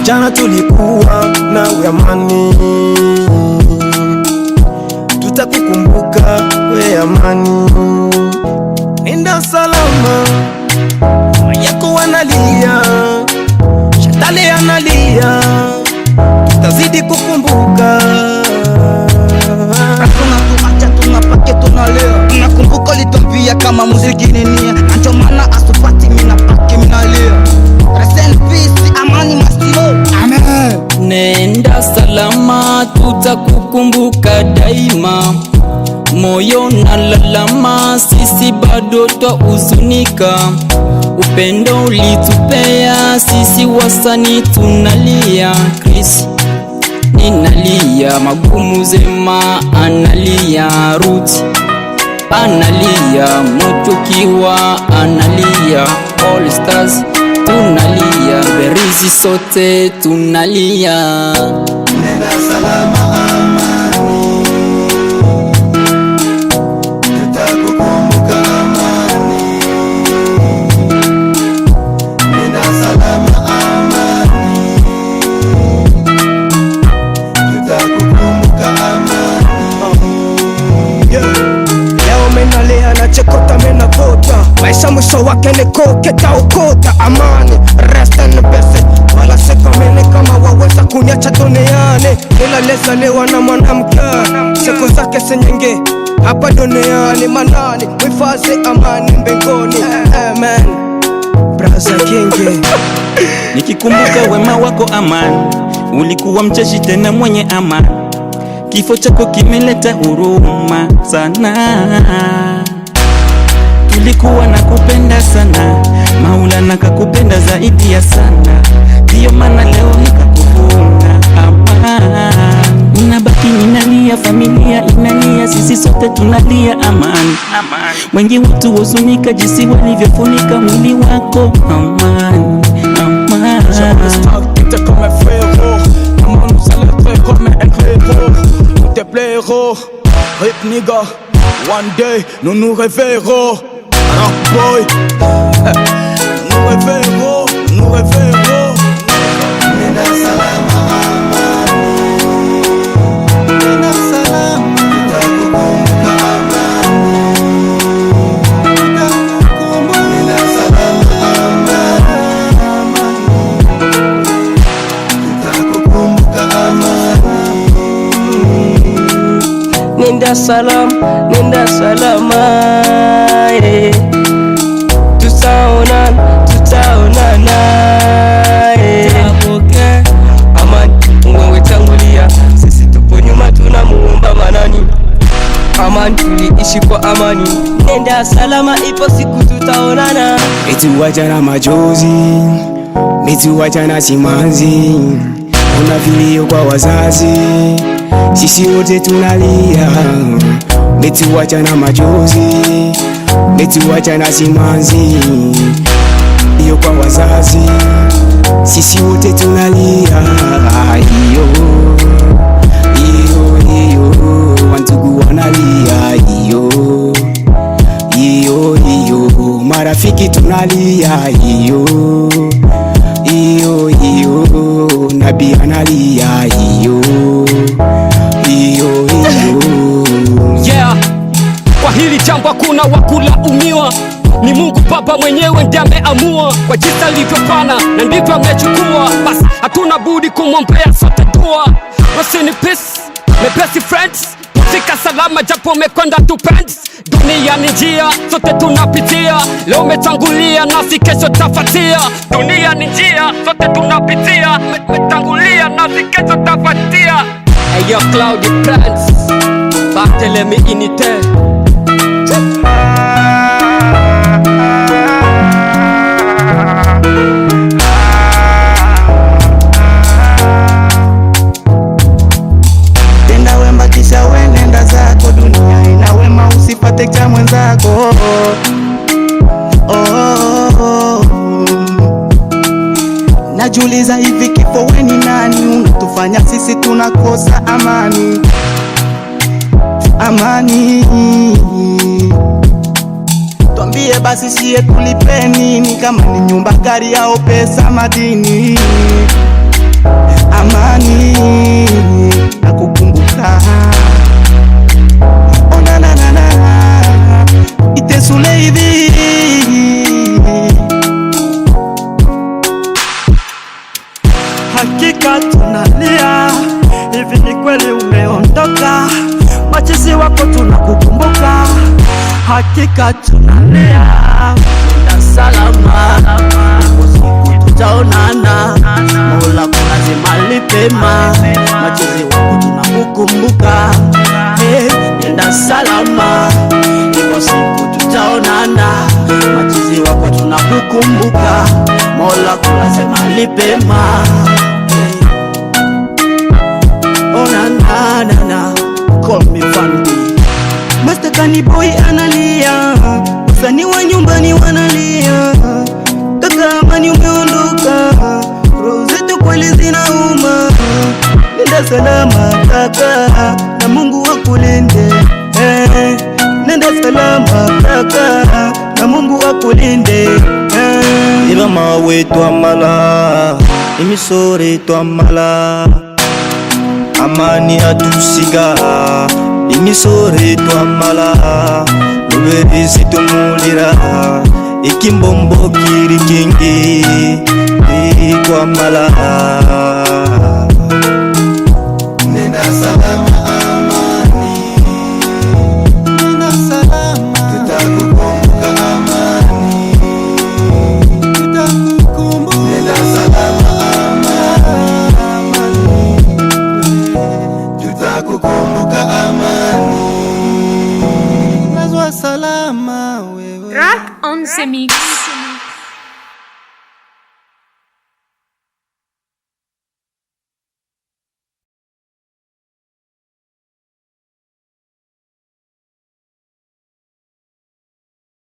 Jana tulikuwa na amani, tutakukumbuka we amani. Nenda salama, yako wanalia, Shetani analia, tutazidi kukumbuka. Tunatuacha tunapake tunalea, tunakumbuka litwambia kama muziki ni nia, na ndio maana asupati mina pake minalia. Rest in peace, amani mastilo, amen. Nenda salama, tutakukumbuka daima. Moyo na lalama, sisi bado twahuzunika. Upendo ulitupea, sisi wasanii tunalia. Chris ninalia, Magumu Zema analia, Ruth analia, Mutukiwa analia, All Stars tunalia, Berizi sote tunalia. Nenda salama amani, tutakukumbuka amani. Nenda salama amani, tutakukumbuka amani. Leo menalea na chekota menavota, maisha mwisho wake ni koketa ukota. Amani, rest in peace, wala sekamene kama waweza kuniacha duniani. Ila lezalewa na mwanamke, siku zake senyenge hapa duniani. Manani, mwifaze amani mbinguni, amen. Braza Kingi. Nikikumbuka wema wako amani, ulikuwa mcheshi tena mwenye amani. Kifo chako kimeleta huruma sana. Tulikuwa na kupenda sana, Maulana kakupenda zaidi ya sana. Ndiyo maana leo nikakufunga amani. Ninabaki ninalia, familia inalia, sisi sote tunalia amani. Wengi watu huzunika jinsi walivyofunika mwili wako amani. Comme un frérot, maman nous a laissé comme un héros. Nous te plairons, rip nigga. One day, nous nous réveillerons. Rock boy, nous réveillerons, nous réveillerons. Nenda salama amani, nenda salama, tutakukumbuka amani. Nenda salama amani, tutakukumbuka amani. Nenda salama, nenda salama, yeah. Tutaonana, yeah. Amani, Mungu wetangulia, sisi tupo nyuma tunamuomba manani. Amani, tuliishi kwa amani. Nenda salama, ipo siku tutaonana. Metuacha na machozi, metuacha na simanzi, kuna vilio kwa wazazi, sisi wote tunalia. Metuacha na machozi, metuacha na simanzi, iyo kwa wazazi, sisi wote tunalia. Iyo, iyo, iyo, wandugu wanalia. Iyo, iyo, iyo, marafiki tunalia. Iyo, iyo, iyo, nabii analia. Iyo, iyo, iyo. Yeah, kwa hili jambo hakuna wakulaumiwa, ni Mungu Baba mwenyewe ndiye ameamua. Kwa jinsi alivyofanya na ndivyo amechukua, basi hatuna budi kumwombea sote dua. Rest in peace, my best friends, fika salama japo umekwenda tupendi. Dunia ni njia, sote tunapitia, leo umetangulia nasi kesho tafatia. Dunia ni njia, sote tunapitia, umetangulia nasi kesho tafatia. Hey yo, Cloudy Prince, Barthelemy Inite. Tenda wema kisha wenenda zako, dunia ina wema usipate cha mwenzako. Najiuliza hivi kifo we ni nani, unatufanya sisi tunakosa amani. Amani, twambie basi siye tulipe nini, kama ni nyumba, gari au pesa, madini. amani nakukumbuka. Oh na na na na, itesule hivi. Hakika tunalia, hivi ni kweli umeondoka, machizi wako tunakukumbuka. Hakika tunalia, nenda salama, ipo siku tutaonana, Mola kulazima lipema, machizi wako tunakukumbuka. Nenda salama, ipo siku tutaonana, machizi wako tunakukumbuka, Mola kulazima lipema. Oh na na na na, call me Van B. Master Kani Boy analia, wasanii wa nyumbani wanalia, kaka Amani umeondoka, roho zetu kweli zinauma. Nenda salama kaka, na Mungu akulinde. Nenda salama kaka, na Mungu akulinde. Iba mawe twamala, imisore twamala, Amani atusiga, imisore twamala, Luberizi tumulira, ikimbombo kiri kingi twamala. Nenda salama Amani, nenda salama, tutakukumbuka Amani, tutakukumbuka. Nenda salama Amani, tutakukumbuka Amani, nazwa salama wewe. Rock on the mix.